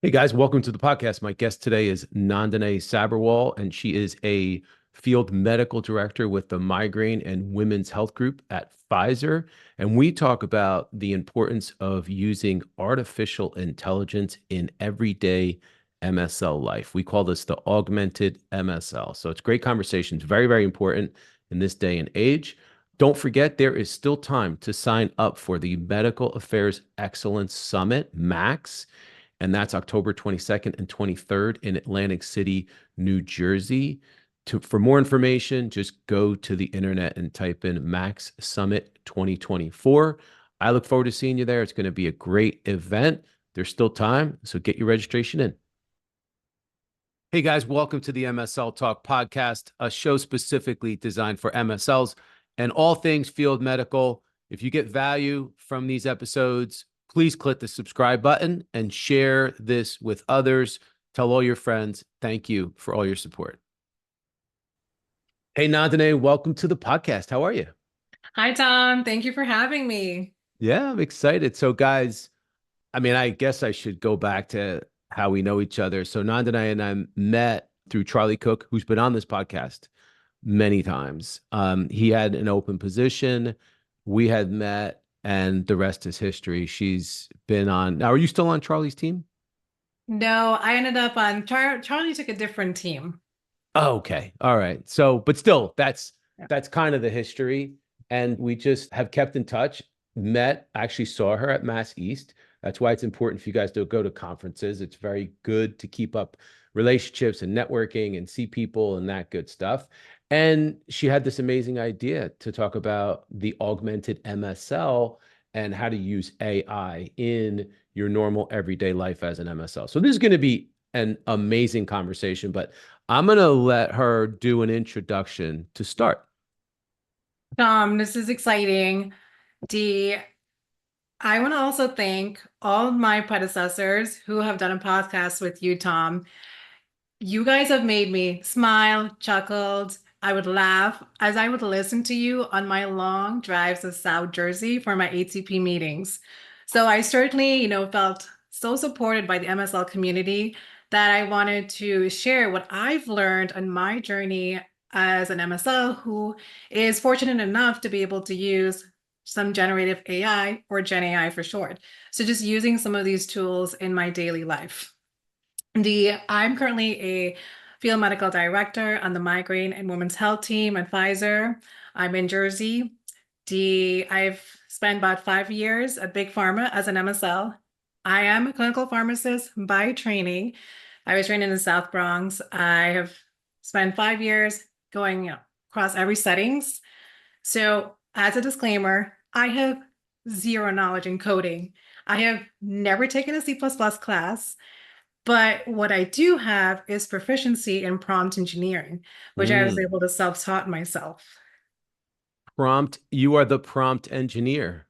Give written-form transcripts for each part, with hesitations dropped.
Hey guys, welcome to the podcast. My guest today is Nandini Sabharwal, and she is a field medical director with the Migraine and Women's Health Group at Pfizer. And we talk about the importance of using artificial intelligence in everyday MSL life. We call this the Augmented MSL. So it's great conversations, very, very important in this day and age. Don't forget, there is still time to sign up for the Medical Affairs Excellence Summit, MAX. And that's October 22nd and 23rd in Atlantic City, New Jersey. For more information, just go to the internet and type in Max Summit 2024. I look forward to seeing you there. It's going to be a great event. There's still time, so get your registration in. Hey guys, welcome to the MSL Talk Podcast, a show specifically designed for MSLs and all things field medical. If you get value from these episodes, please click the subscribe button and share this with others. Tell all your friends. Thank you for all your support. Hey, Nandini, welcome to the podcast. How are you? Hi, Tom. Thank you for having me. Yeah, I'm excited. So, guys, I guess I should go back to how we know each other. So, Nandini and I met through Charlie Cook, who's been on this podcast many times. He had an open position. We had met, and the rest is history. She's been on. Now, are you still on Charlie's team? No, I ended up on Charlie took a different team. Oh, okay. All right. So, but still, Yeah. that's kind of the history. And we just have kept in touch, met, actually saw her at Mass East. That's why it's important for you guys to go to conferences. It's very good to keep up relationships and networking and see people and that good stuff. And she had this amazing idea to talk about the augmented MSL and how to use AI in your normal everyday life as an MSL. So this is going to be an amazing conversation, but I'm going to let her do an introduction to start. Tom, this is exciting. D, I want to also thank all of my predecessors who have done a podcast with you, Tom. You guys have made me smile, chuckled. I would laugh as I would listen to you on my long drives to South Jersey for my ATP meetings. So I certainly, felt so supported by the MSL community that I wanted to share what I've learned on my journey as an MSL who is fortunate enough to be able to use some generative AI or Gen AI for short. So just using some of these tools in my daily life. I'm currently a field medical director on the Migraine and Women's Health team at Pfizer. I'm in Jersey. I've spent about 5 years at Big Pharma as an MSL. I am a clinical pharmacist by training. I was trained in the South Bronx. I have spent 5 years going across every settings. So as a disclaimer, I have zero knowledge in coding. I have never taken a C++ class. But what I do have is proficiency in prompt engineering, which I was Mm. able to self-taught myself. Prompt, you are the prompt engineer.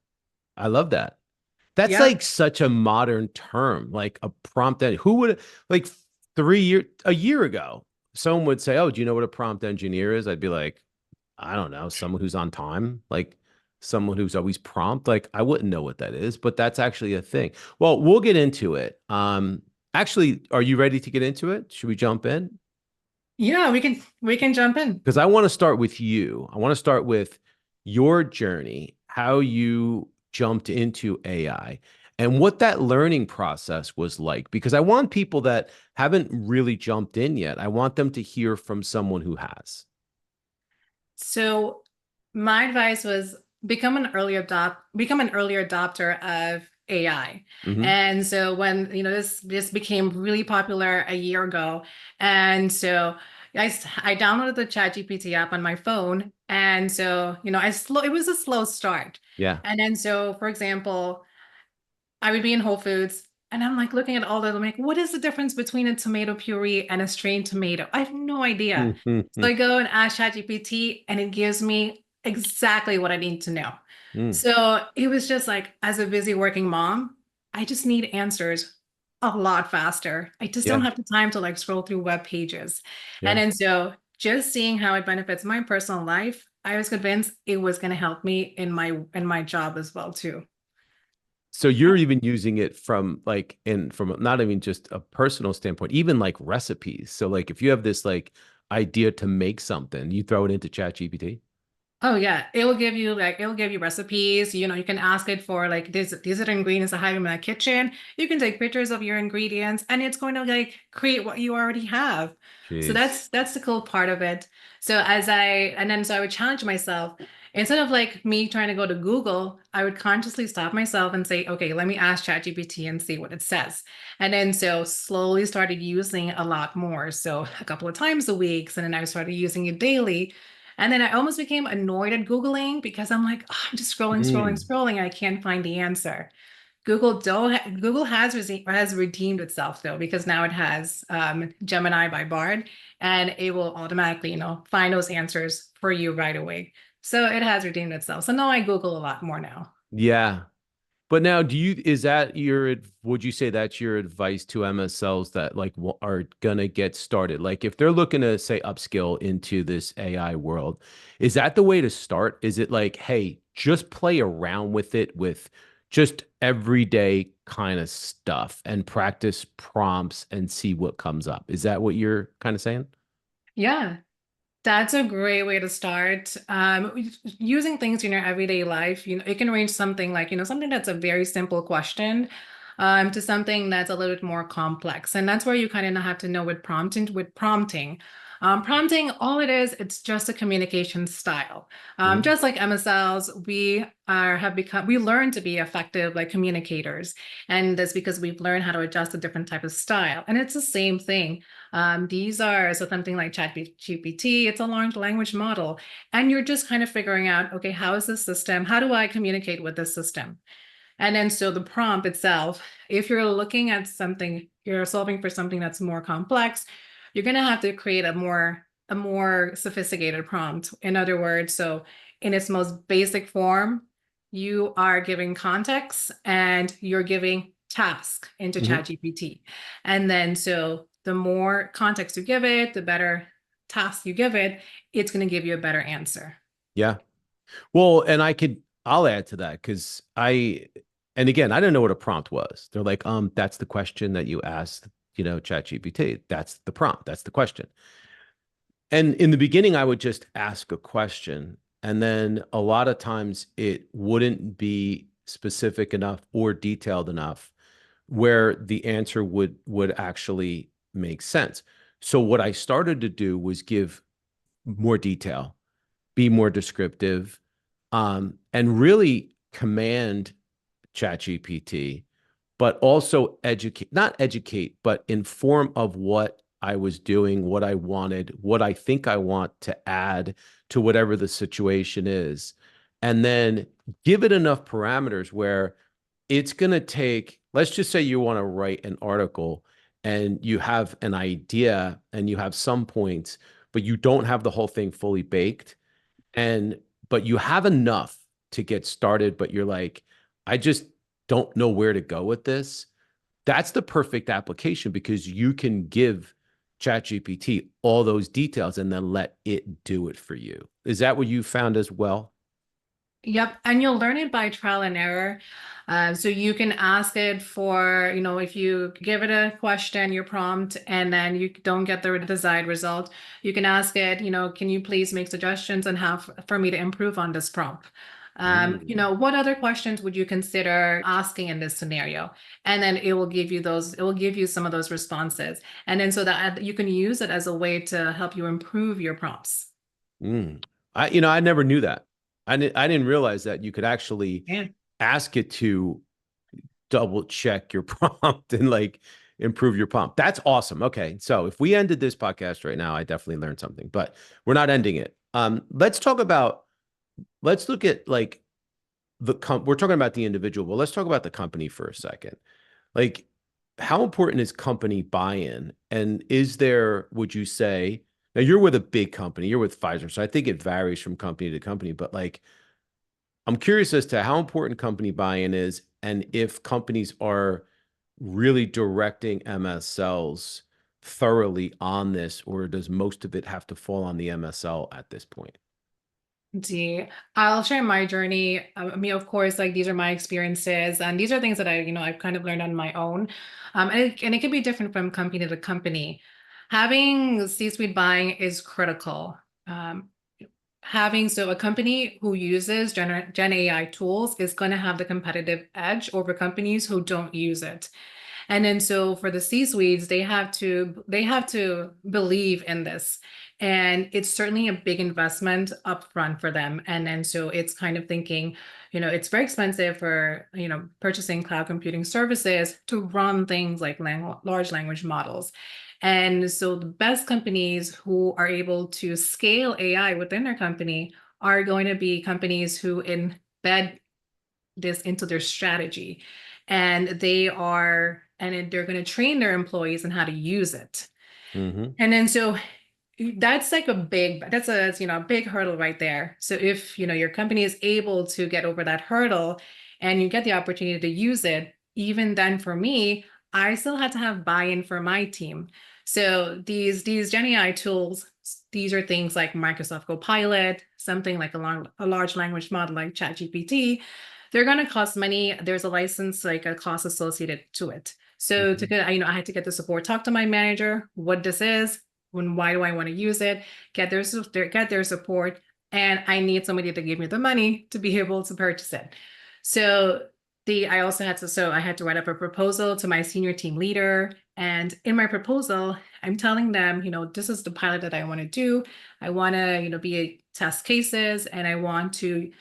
I love that. That's Yep. like such a modern term, like a prompt. Who would like a year ago, someone would say, "Oh, do you know what a prompt engineer is?" I'd be like, "I don't know, someone who's on time, like someone who's always prompt." Like I wouldn't know what that is, but that's actually a thing. Well, we'll get into it. Actually, are you ready to get into it? Should we jump in? Yeah, we can jump in. Because I want to start with you. I want to start with your journey, how you jumped into AI and what that learning process was like. Because I want people that haven't really jumped in yet, I want them to hear from someone who has. So my advice was become an early adopter of AI. Hmm. And so when this became really popular a year ago, and so I downloaded the ChatGPT app on my phone, and so it was a slow start. Yeah. And then so for example, I would be in Whole Foods and I'm like looking at all the, I'm like, what is the difference between a tomato puree and a strained tomato? I have no idea. So I go and ask ChatGPT and it gives me exactly what I need to know. So it was just like, as a busy working mom, I just need answers a lot faster. I just don't Yeah. have the time to like scroll through web pages. And Yeah. then so just seeing how it benefits my personal life, I was convinced it was going to help me in my job as well too. So you're even using it from like in from not even just a personal standpoint, even like recipes. So like if you have this like idea to make something, you throw it into ChatGPT. Oh yeah, it'll give you recipes. You can ask it for like these are the ingredients I have in my kitchen. You can take pictures of your ingredients and it's going to like create what you already have. So Jeez. that's the cool part of it. So I would challenge myself instead of like me trying to go to Google, I would consciously stop myself and say, okay, let me ask ChatGPT and see what it says. And then so slowly started using it a lot more. So a couple of times a week, and then I started using it daily. And then I almost became annoyed at Googling because I'm like, "Oh, I'm just scrolling, scrolling, Mm. scrolling. I can't find the answer." Google has redeemed itself though, because now it has Gemini by Bard, and it will automatically, find those answers for you right away. So it has redeemed itself. So now I Google a lot more now. Yeah. But now, is that would you say that's your advice to MSLs that like are gonna get started? Like if they're looking to say upskill into this AI world, is that the way to start? Is it like, hey, just play around with it with just everyday kind of stuff and practice prompts and see what comes up? Is that what you're kind of saying? Yeah, that's a great way to start. Using things in your everyday life, it can range something like, something that's a very simple question, to something that's a little bit more complex. And that's where you kind of have to know with prompting. Prompting, all it is, it's just a communication style. Mhm. Just like MSLs, we learn to be effective like communicators. And that's because we've learned how to adjust a different type of style. And it's the same thing. So something like ChatGPT, it's a large language model, and you're just kind of figuring out, okay, how is this system? How do I communicate with this system? And then so the prompt itself, if you're looking at something, you're solving for something that's more complex, you're going to have to create a more sophisticated prompt. In other words, so in its most basic form, you are giving context and you're giving task into Mhm. ChatGPT. And then so the more context you give it, the better task you give it, it's going to give you a better answer. Yeah. Well, and I'll add to that because and again, I didn't know what a prompt was. They're like, that's the question that you asked, ChatGPT. That's the prompt. That's the question. And in the beginning, I would just ask a question. And then a lot of times it wouldn't be specific enough or detailed enough where the answer would actually make sense. So what I started to do was give more detail, be more descriptive, and really command ChatGPT, but also not educate, but inform of what I was doing, what I wanted, what I think I want to add to whatever the situation is. And then give it enough parameters where it's going to take, let's just say you want to write an article and you have an idea and you have some points, but you don't have the whole thing fully baked and but you have enough to get started, but you're like, I just don't know where to go with this. That's the perfect application because you can give ChatGPT all those details and then let it do it for you. Is that what you found as well? Yep, and you'll learn it by trial and error. So you can ask it for, if you give it a question, your prompt, and then you don't get the desired result, you can ask it, can you please make suggestions on how for me to improve on this prompt? Mm, What other questions would you consider asking in this scenario? And then it will give you some of those responses. And then so that you can use it as a way to help you improve your prompts. mm. I never knew that. I didn't realize that you could actually Yeah. ask it to double check your prompt and like improve your prompt. That's awesome. Okay. So if we ended this podcast right now, I definitely learned something, but we're not ending it. Let's look at like we're talking about the individual, but let's talk about the company for a second. Like, how important is company buy-in? And would you say, now you're with a big company, you're with Pfizer, so I think it varies from company to company, but like, I'm curious as to how important company buy-in is and if companies are really directing MSLs thoroughly on this, or does most of it have to fall on the MSL at this point? I'll share my journey. I mean, of course, like these are my experiences, and these are things that I've kind of learned on my own. And it can be different from company to company. Having C-suite buying is critical. Um, Having so a company who uses Gen AI tools is going to have the competitive edge over companies who don't use it. And then so for the C-suites, they have to believe in this. And it's certainly a big investment upfront for them. And then so it's kind of thinking, it's very expensive for, purchasing cloud computing services to run things like large language models. And so the best companies who are able to scale AI within their company are going to be companies who embed this into their strategy, and they're going to train their employees on how to use it. Mm-hmm. And then so that's like a big hurdle right there. So if your company is able to get over that hurdle and you get the opportunity to use it, even then for me, I still had to have buy-in for my team. So these Gen AI tools, these are things like Microsoft Copilot, something like a large language model like ChatGPT. They're going to cost money. There's a license, like a cost associated to it. So Mm-hmm. I had to get the support, talk to my manager, what this is, why do I want to use it, get their support, and I need somebody to give me the money to be able to purchase it. So I had to write up a proposal to my senior team leader. And in my proposal, I'm telling them, this is the pilot that I want to do. I want to, be a test cases, and I want to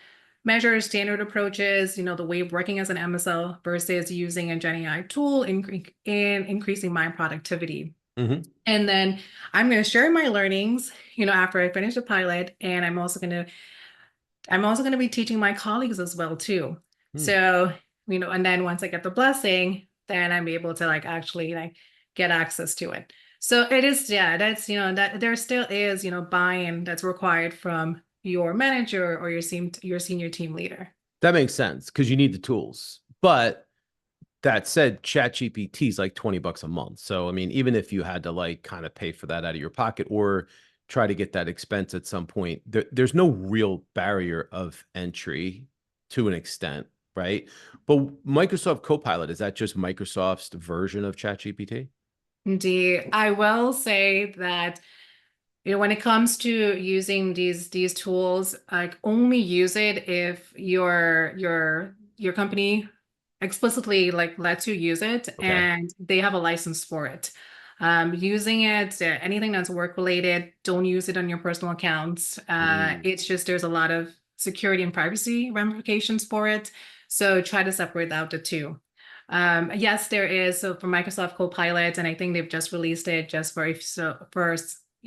measure standard approaches, the way of working as an MSL versus using a Gen AI tool in increasing my productivity. Mm-hmm. And then I'm going to share my learnings, after I finish the pilot, and I'm also going to be teaching my colleagues as well too. Mm. So, and then once I get the blessing, then I'm able to like actually like get access to it. So it is, yeah, that's, that there still is, buy-in that's required from your manager or your senior team leader. That makes sense because you need the tools. But that said, ChatGPT is like $20 a month. So, I mean, even if you had to like kind of pay for that out of your pocket or try to get that expense at some point, there's no real barrier of entry to an extent, right? But Microsoft Copilot, is that just Microsoft's version of ChatGPT? Indeed, I will say that when it comes to using these tools, like only use it if your company explicitly like lets you use it Okay. and they have a license for it. Using it, anything that's work related, don't use it on your personal accounts. Mm. It's just there's a lot of security and privacy ramifications for it. So try to separate out the two. Yes, there is. So for Microsoft Copilot, and I think they've just released it just for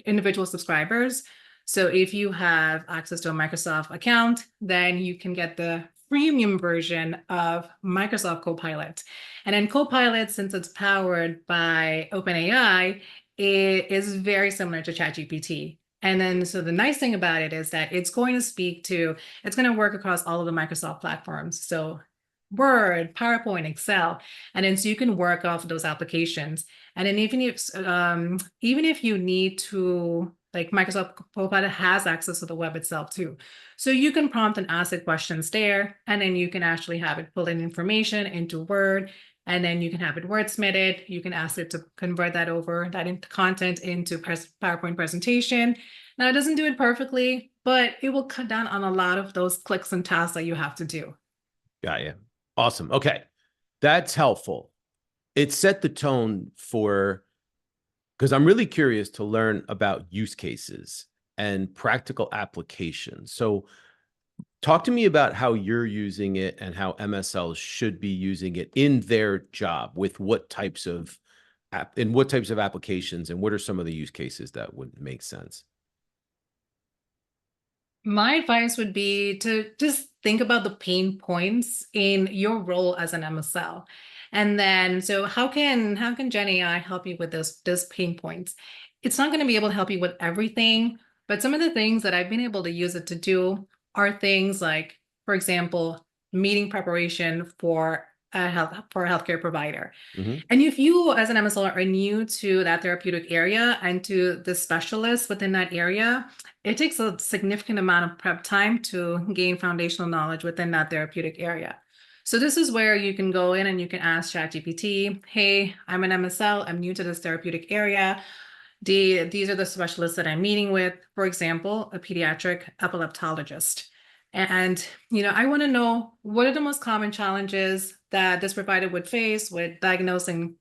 individual subscribers. So if you have access to a Microsoft account, then you can get the premium version of Microsoft Copilot. And then Copilot, since it's powered by OpenAI, it is very similar to ChatGPT. And then, so the nice thing about it is that it's going to work across all of the Microsoft platforms. So Word, PowerPoint, Excel, and then so you can work off of those applications. And then even if you need to, like Microsoft Copilot has access to the web itself too. So you can prompt and ask it questions there, and then you can actually have it pull in information into Word, and then you can have it wordsmithed. You can ask it to convert that into content into PowerPoint presentation. Now it doesn't do it perfectly, but it will cut down on a lot of those clicks and tasks that you have to do. Got you. Awesome. Okay. That's helpful. It set the tone for, because I'm really curious to learn about use cases and practical applications. So, talk to me about how you're using it and how MSLs should be using it in their job with what types of applications, and what are some of the use cases that would make sense? My advice would be to just think about the pain points in your role as an MSL. And then, so how can Gen AI help you with this pain points? It's not going to be able to help you with everything, but some of the things that I've been able to use it to do are things like, for example, meeting preparation for for a healthcare provider. Hmm. And if you, as an MSL, are new to that therapeutic area and to the specialists within that area, it takes a significant amount of prep time to gain foundational knowledge within that therapeutic area. So this is where you can go in and you can ask ChatGPT, hey, I'm an MSL, I'm new to this therapeutic area. These are the specialists that I'm meeting with, for example, a pediatric epileptologist. And, I want to know what are the most common challenges that this provider would face with diagnosing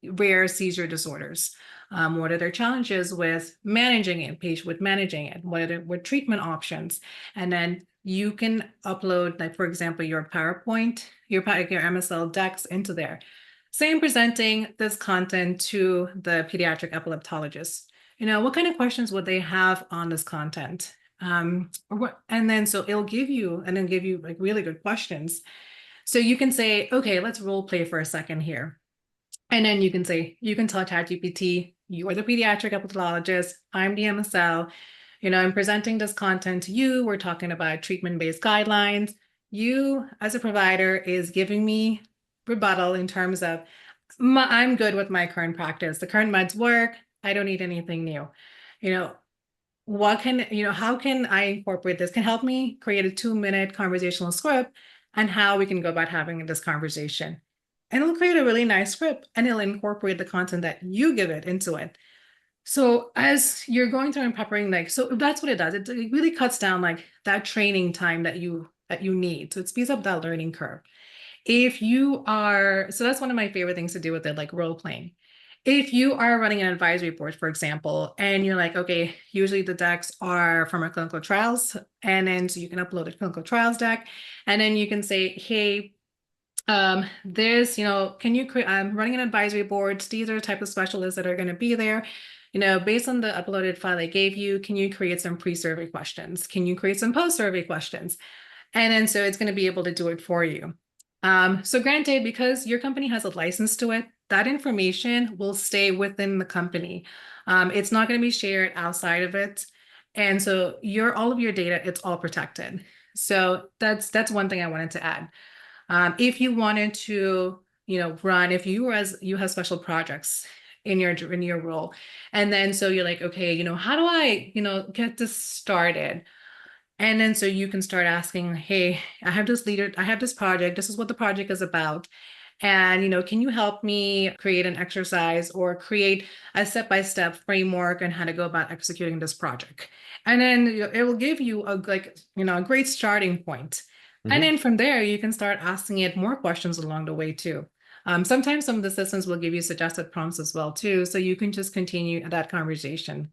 rare seizure disorders? What are their challenges with managing it, patient with managing it? What treatment options? And then you can upload, like, for example, your PowerPoint, your MSL decks into there. Same presenting this content to the pediatric epileptologist. What kind of questions would they have on this content? And then so it'll give you like really good questions. So you can say, okay, let's role play for a second here. And then you can tell ChatGPT, you are the pediatric epileptologist, I'm the MSL, I'm presenting this content to you. We're talking about treatment-based guidelines. You, as a provider, is giving me rebuttal in terms of I'm good with my current practice. The current meds work. I don't need anything new. How can I incorporate this? Can help me create a 2-minute conversational script and how we can go about having this conversation. And it'll create a really nice script and it'll incorporate the content that you give it into it. So as you're going through and preparing, so that's what it does. It really cuts down like that training time that you need. So it speeds up that learning curve. So that's one of my favorite things to do with it, like role playing. If you are running an advisory board, for example, and you're like, okay, usually the decks are from our clinical trials, and then so you can upload a clinical trials deck, and then you can say, hey, can you create, I'm running an advisory board. These are the type of specialists that are going to be there. Based on the uploaded file I gave you, can you create some pre-survey questions? Can you create some post-survey questions? And then so it's going to be able to do it for you. So granted, because your company has a license to it, that information will stay within the company. It's not going to be shared outside of it. And so all of your data, it's all protected. So that's one thing I wanted to add. If you wanted to, if you have special projects in your role, and then so you're like, okay, how do I, get this started? And then so you can start asking, hey, I have this project. This is what the project is about. And, can you help me create an exercise or create a step-by-step framework on how to go about executing this project? And then it will give you a great starting point. Mm-hmm. And then from there, you can start asking it more questions along the way too. Sometimes some of the systems will give you suggested prompts as well too. So you can just continue that conversation.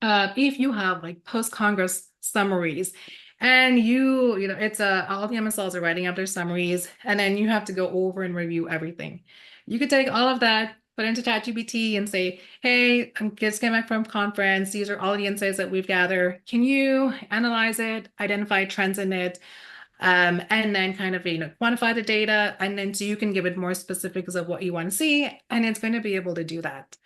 If you have like post-Congress summaries and all the MSLs are writing up their summaries and then you have to go over and review everything. You could take all of that, put into ChatGPT and say, hey, I'm just getting back from conference. These are all the insights that we've gathered. Can you analyze it, identify trends in it, and then kind of, quantify the data. And then so you can give it more specifics of what you want to see. And it's going to be able to do that.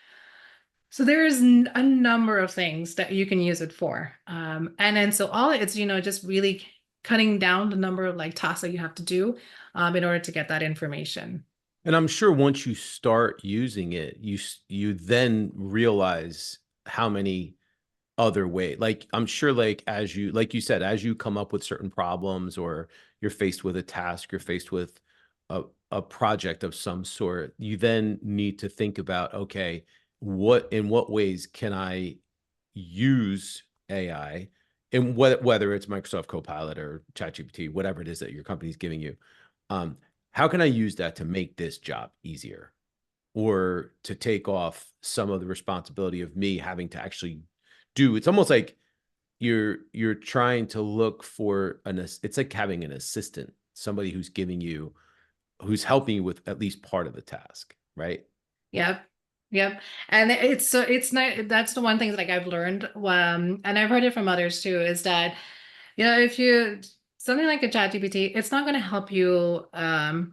So there's a number of things that you can use it for. And then so all it's, just really cutting down the number of like tasks that you have to do in order to get that information. And I'm sure once you start using it, you then realize how many other ways, like I'm sure like you said, as you come up with certain problems or you're faced with a task, you're faced with a project of some sort, you then need to think about, okay, in what ways can I use AI, and whether it's Microsoft Copilot or ChatGPT, whatever it is that your company's giving you, how can I use that to make this job easier or to take off some of the responsibility of me having to actually do? It's almost like you're trying to look for it's like having an assistant, somebody who's helping you with at least part of the task, right? Yep. Yep. And it's not, that's the one thing that like I've learned, and I've heard it from others too, is that, if you, something like a ChatGPT, it's not going to help you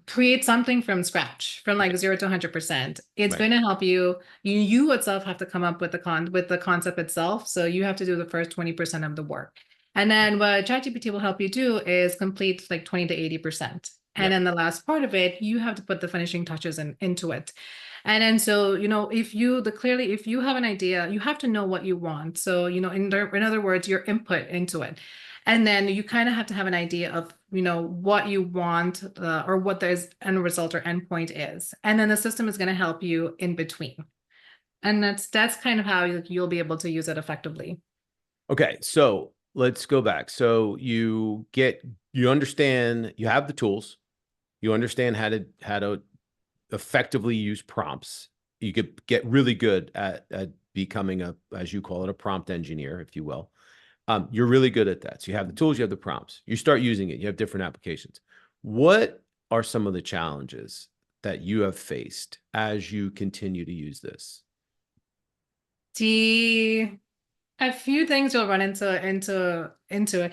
create something from scratch, from like 0 to 100%. It's going to help you yourself have to come up with the concept itself. So you have to do the first 20% of the work. And then what ChatGPT will help you do is complete like 20 to 80%. And Yep. then the last part of it, you have to put the finishing touches into it. And then so, if you clearly, if you have an idea, you have to know what you want. So, in other words, your input into it. And then you kind of have to have an idea of, what you want, or what the end result or endpoint is. And then the system is going to help you in between. And that's kind of how you'll be able to use it effectively. Okay, so let's go back. So you understand, you have the tools, you understand how to effectively use prompts. You could get really good at becoming as you call it, a prompt engineer, if you will. You're really good at that. So you have the tools, you have the prompts. You start using it, you have different applications. What are some of the challenges that you have faced as you continue to use this? A few things you'll run into it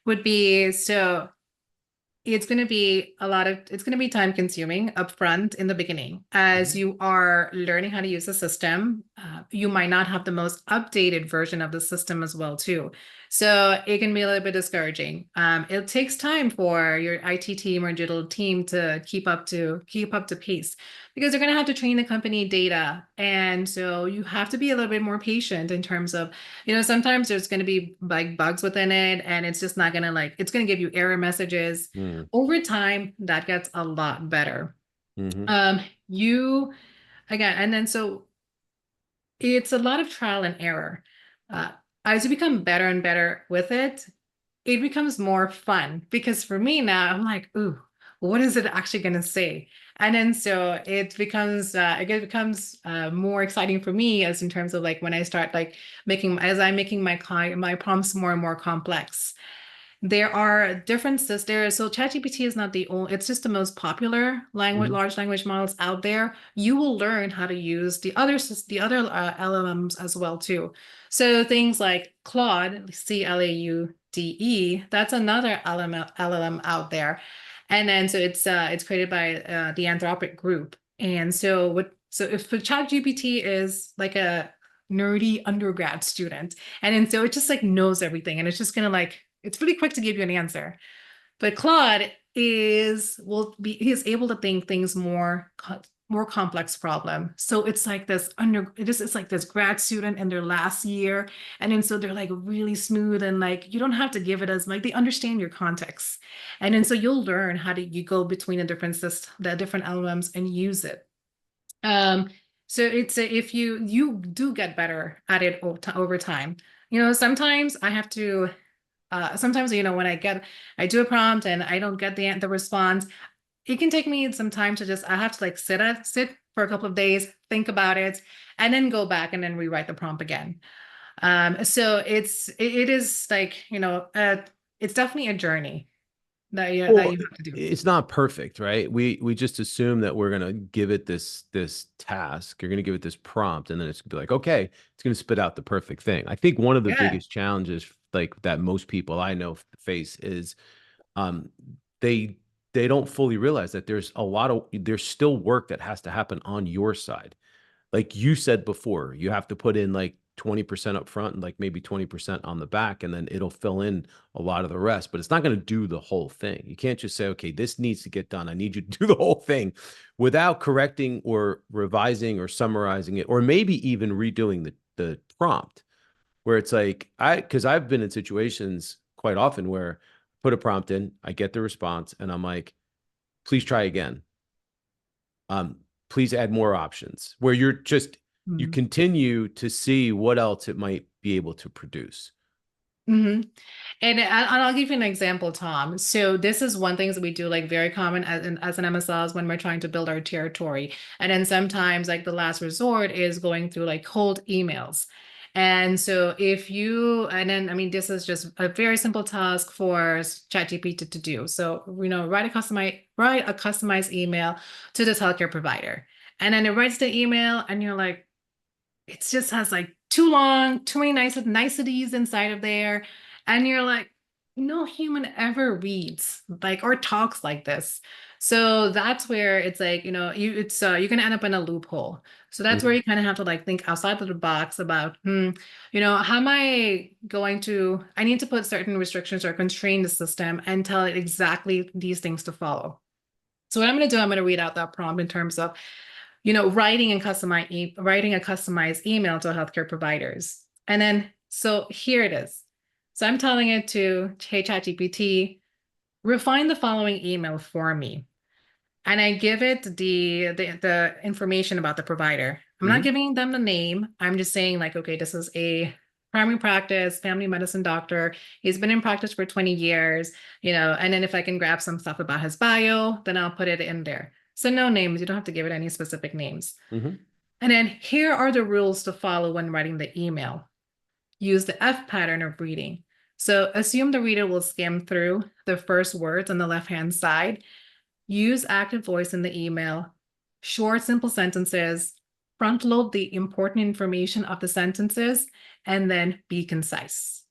would be, so it's going to be it's going to be time consuming upfront in the beginning as you are learning how to use the system. You might not have the most updated version of the system as well too. So it can be a little bit discouraging. It takes time for your IT team or digital team to keep up to pace, because they're going to have to train the company data. And so you have to be a little bit more patient in terms of, sometimes there's going to be like bugs within it, and it's just not going to it's going to give you error messages. Over time, that gets a lot better. You again, and then so it's a lot of trial and error. As you become better and better with it, it becomes more fun, because for me now, I'm like, ooh, what is it actually going to say? And then so it becomes more exciting for me, as in terms of like when I start like I'm making my prompts more and more complex. There are different systems. So ChatGPT is not the only, it's just the most popular large language models out there. You will learn how to use the other LLMs as well too. So things like Claude, Claude, that's another LLM out there. And then so it's created by the Anthropic group. And so if ChatGPT is like a nerdy undergrad student, and then so it just like knows everything, and it's just gonna it's really quick to give you an answer. But Claude he's able to think things more complex problem. So it's like it's like this grad student in their last year. And then so they're like really smooth, and like you don't have to give it as like they understand your context. And then so you'll learn how to you go between the different LLMs and use it. So if you do get better at it over time. Sometimes I have to sometimes, when I do a prompt and I don't get the response, it can take me some time I have to like sit for a couple of days, think about it, and then go back and then rewrite the prompt again. So it is like, it's definitely a journey that you Well, have to do. it's not perfect, right? We just assume that we're gonna give it this task, you're gonna give it this prompt, and then it's gonna be like, okay, it's gonna spit out the perfect thing. I think one of the Yeah. biggest challenges like that most people I know face is um they don't fully realize that there's still work that has to happen on your side. Like you said before, you have to put in like 20% up front and like maybe 20% on the back, and then it'll fill in a lot of the rest, but it's not going to do the whole thing. You can't just say, okay, this needs to get done. I need you to do the whole thing without correcting or revising or summarizing it, or maybe even redoing the prompt, where it's like, because I've been in situations quite often where I put a prompt in, I get the response, and I'm like, please try again. Please add more options, where you Mhm. continue to see what else it might be able to produce. Mhm. And I'll give you an example, Tom. So this is one thing that we do like very common as an MSLs when we're trying to build our territory. And then sometimes like the last resort is going through like cold emails. And so this is just a very simple task for ChatGPT to do. So, write a customized email to this healthcare provider. And then it writes the email, and you're like, it just has like too long, too many niceties inside of there. And you're like, no human ever reads like or talks like this. So that's where it's like, you're gonna end up in a loophole. So that's where Mhm. you kind of have to like think outside of the box about, how am I need to put certain restrictions or constrain the system and tell it exactly these things to follow. So what I'm going to do, I'm going to read out that prompt in terms of, writing writing a customized email to healthcare providers. And then, so here it is. So I'm telling it to, hey, ChatGPT, refine the following email for me. And I give it the information about the provider. I'm not Hmm. giving them the name. I'm just saying like, okay, this is a primary practice, family medicine doctor. He's been in practice for 20 years, and then if I can grab some stuff about his bio, then I'll put it in there. So no names. You don't have to give it any specific names. Hmm. And then here are the rules to follow when writing the email. Use the F pattern of reading. So assume the reader will skim through the first words on the left-hand side. Use active voice in the email. Short, simple sentences. Front load the important information of the sentences, and then be concise.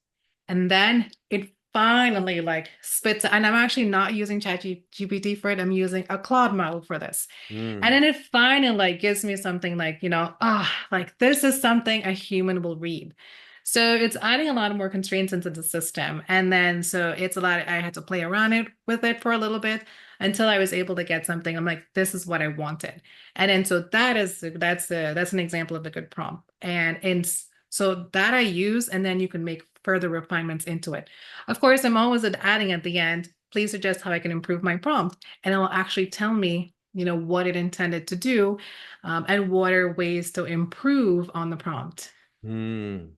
And then it finally like spits, and I'm actually not using ChatGPT for it. I'm using a Claude model for this. And Mm. then it finally like gives me something like, like this is something a human will read. So it's adding a lot more constraints into the system. And then so it's a lot, I had to play around with it for a little bit until I was able to get something. I'm like, this is what I wanted. And then so that's an example of the good prompt. And so that I use, and then you can make further refinements into it. Of course, I'm always adding at the end, please suggest how I can improve my prompt. And it will actually tell me, what it intended to do, and what are ways to improve on the prompt. Mm.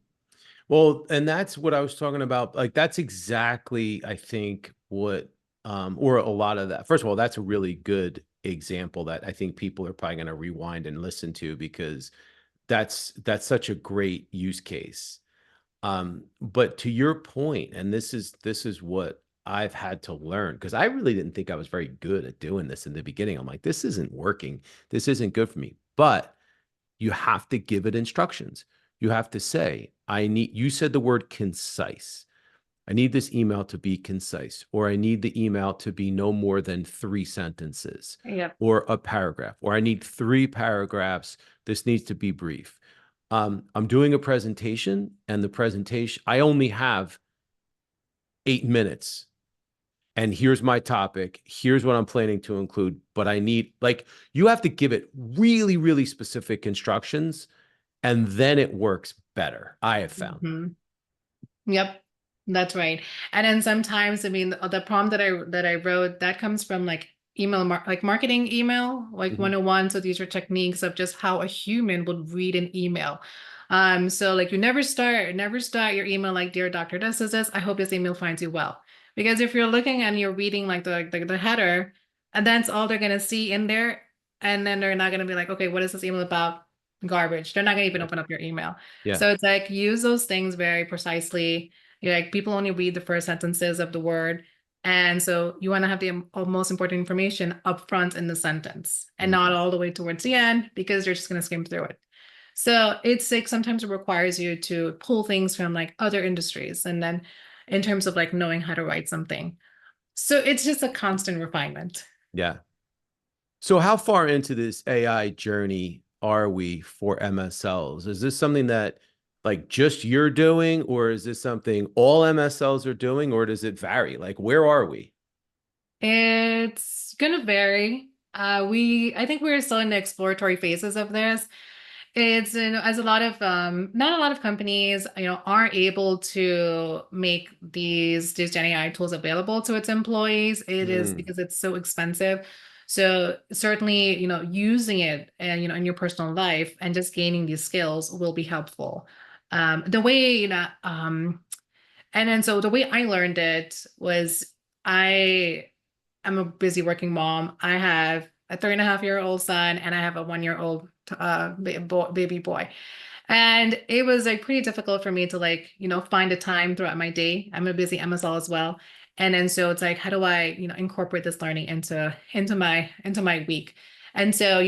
Well, and that's what I was talking about. Like, that's exactly, I think, what, or a lot of that. First of all, that's a really good example that I think people are probably going to rewind and listen to, because that's such a great use case. But to your point, and this is what I've had to learn, because I really didn't think I was very good at doing this in the beginning. I'm like, this isn't working. This isn't good for me. But you have to give it instructions. You have to say, you said the word concise. I need this email to be concise, or I need the email to be no more than 3 sentences Yep. or a paragraph, or I need 3 paragraphs. This needs to be brief. I'm doing a presentation, and the presentation, I only have 8 minutes. And here's my topic. Here's what I'm planning to include. But I need, like, you have to give it really, really specific instructions, and then it works better, I have found. Mhm. Yep, that's right. And then sometimes, I mean, the prompt that I wrote that comes from like like marketing email, like Mhm. 101. So these are techniques of just how a human would read an email. So like you never start your email like, dear doctor, this. I hope this email finds you well. Because if you're looking and you're reading like the header, and that's all they're gonna see in there, and then they're not gonna be like, okay, what is this email about? Garbage. They're not gonna even Yeah. open up your email. Yeah. So it's like use those things very precisely. Like people only read the first sentences of the word. And so you want to have the most important information up front in the sentence and not Mhm. all the way towards the end, because you're just going to skim through it. So it's like sometimes it requires you to pull things from like other industries, and then in terms of like knowing how to write something. So it's just a constant refinement. Yeah. So how far into this AI journey are we for MSLs? Is this something that, like, just you're doing, or is this something all MSLs are doing, or does it vary? Like, where are we? It's gonna vary. I think we're still in the exploratory phases of this. It's, as a lot of not a lot of companies, aren't able to make these Gen AI tools available to its employees. It is Mm. because it's so expensive. So certainly, using it and in your personal life and just gaining these skills will be helpful. The way, and then so the way I learned it was I I'm a busy working mom. I have a 3.5-year-old son, and I have a 1-year-old baby boy. And it was like pretty difficult for me to like, find a time throughout my day. I'm a busy MSL as well. And then so it's like, how do I, incorporate this learning into my week? And so,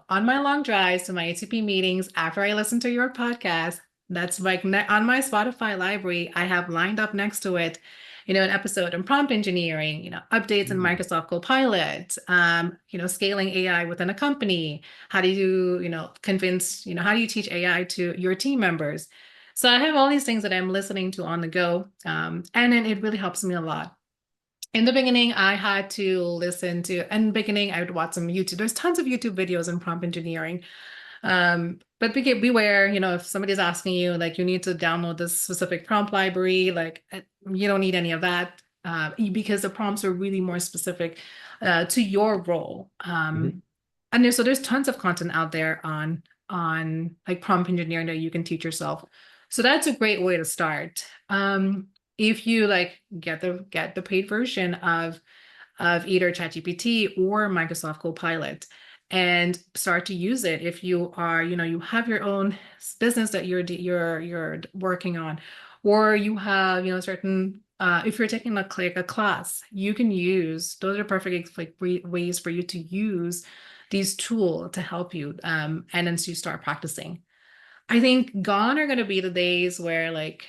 on my long drives to my ATP meetings, after I listen to your podcast, that's like on my Spotify library, I have lined up next to it, an episode on prompt engineering, updates in Mm. Microsoft Copilot, scaling AI within a company. How do you, convince, how do you teach AI to your team members? So I have all these things that I'm listening to on the go. And then it really helps me a lot. In the beginning, I had to listen to, in the beginning, I would watch some YouTube. There's tons of YouTube videos in prompt engineering. But beware, if somebody's asking you, like, you need to download this specific prompt library, like, you don't need any of that, because the prompts are really more specific to your role. Mhm. And there's tons of content out there on like prompt engineering that you can teach yourself. So that's a great way to start. If you like get the paid version of either ChatGPT or Microsoft Copilot and start to use it if you are, you have your own business that you're working on, or you have, certain if you're taking a class, you can use those are perfect like ways for you to use these tools to help you. And then so you start practicing. I think gone are going to be the days where like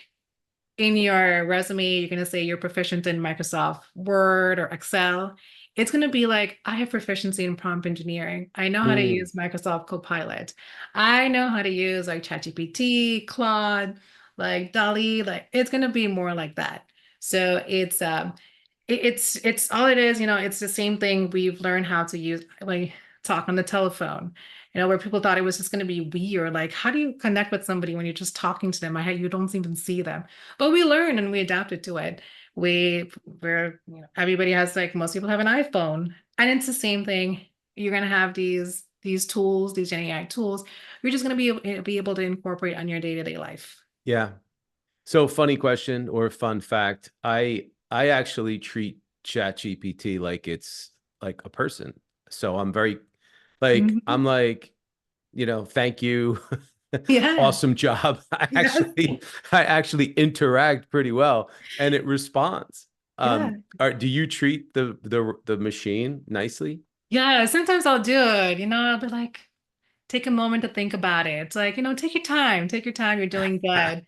in your resume, you're going to say you're proficient in Microsoft Word or Excel. It's going to be like, I have proficiency in prompt engineering. I know how to Mm. use Microsoft Copilot. I know how to use like ChatGPT, Claude, like Dali. Like it's going to be more like that. So it's all it is, it's the same thing we've learned how to use, like talk on the telephone, where people thought it was just going to be weird. Like, how do you connect with somebody when you're just talking to them? You don't even see them. But we learn and we adapted to it. We're, everybody has like most people have an iPhone. And it's the same thing. You're gonna have these tools, these Gen AI tools. You're just gonna be able to incorporate on your day-to-day life. Yeah. So funny question or fun fact. I actually treat ChatGPT like it's like a person. So I'm very like Mhm. I'm like, thank you. Yeah. Awesome job. I Yes. actually I actually interact pretty well and it responds. Yeah. Do you treat the machine nicely? Yeah. Sometimes I'll do it, I'll be like, take a moment to think about it. It's like, take your time, take your time. You're doing good.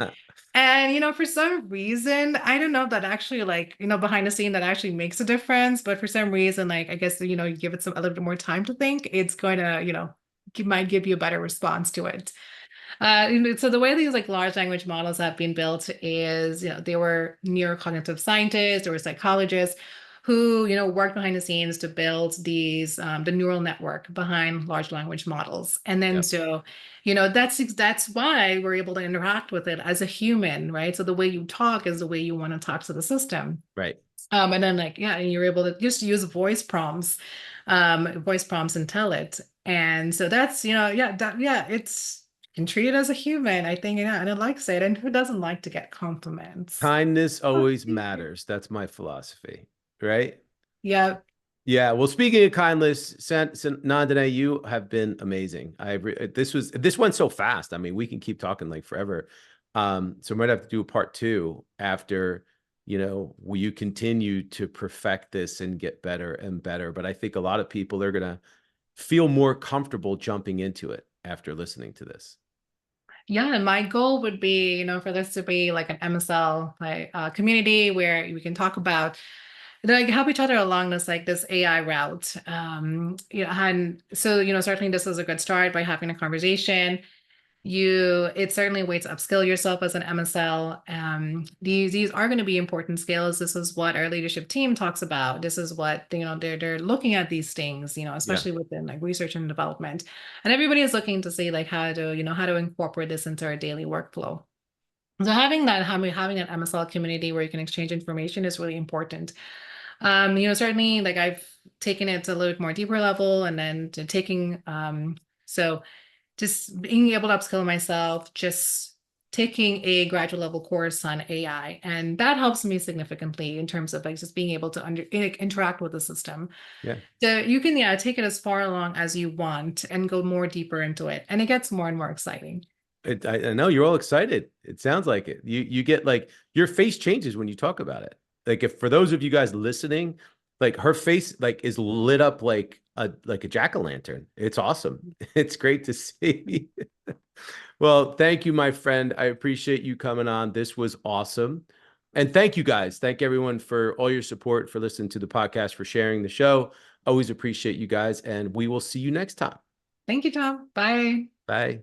And, for some reason, I don't know if that actually like, behind the scene that actually makes a difference. But for some reason, like, I guess, you give it a little bit more time to think, it's going to, might give you a better response to it. So the way these like large language models have been built is, they were neurocognitive scientists, there were psychologists who, worked behind the scenes to build the neural network behind large language models. And then Yep. so, that's why we're able to interact with it as a human, right? So the way you talk is the way you want to talk to the system. Right. And then like, yeah, and you're able to just use voice prompts and tell it. And so that's, yeah, yeah, it's can treat it as a human, I think, and it likes it. And who doesn't like to get compliments? Kindness always matters. That's my philosophy, right? Yeah. Yeah. Well, speaking of kindness, Nandine, you have been amazing. This went so fast. I mean, we can keep talking like forever. So we might have to do a part two after, will you continue to perfect this and get better and better? But I think a lot of people are gonna feel more comfortable jumping into it after listening to this. Yeah, and my goal would be, for this to be like an MSL like community where we can talk about like help each other along this AI route. And so, certainly this is a good start by having a conversation. It's certainly a way to upskill yourself as an MSL. These are going to be important skills. This is what our leadership team talks about. This is what they're looking at these things, Yeah. especially within like research and development. And everybody is looking to see like how to incorporate this into our daily workflow. So having an MSL community where you can exchange information is really important. Certainly like I've taken it to a little bit more deeper level and then to taking so just being able to upskill myself, just taking a graduate level course on AI. And that helps me significantly in terms of like just being able to interact with the system. Yeah. So you can, yeah, take it as far along as you want and go more deeper into it. And it gets more and more exciting. I know you're all excited. It sounds like it. You get like your face changes when you talk about it. Like if for those of you guys listening, like her face like is lit up like a jack-o'-lantern. It's awesome. It's great to see. Well, thank you, my friend. I appreciate you coming on. This was awesome. And thank you guys. Thank everyone for all your support, for listening to the podcast, for sharing the show. Always appreciate you guys. And we will see you next time. Thank you, Tom. Bye. Bye.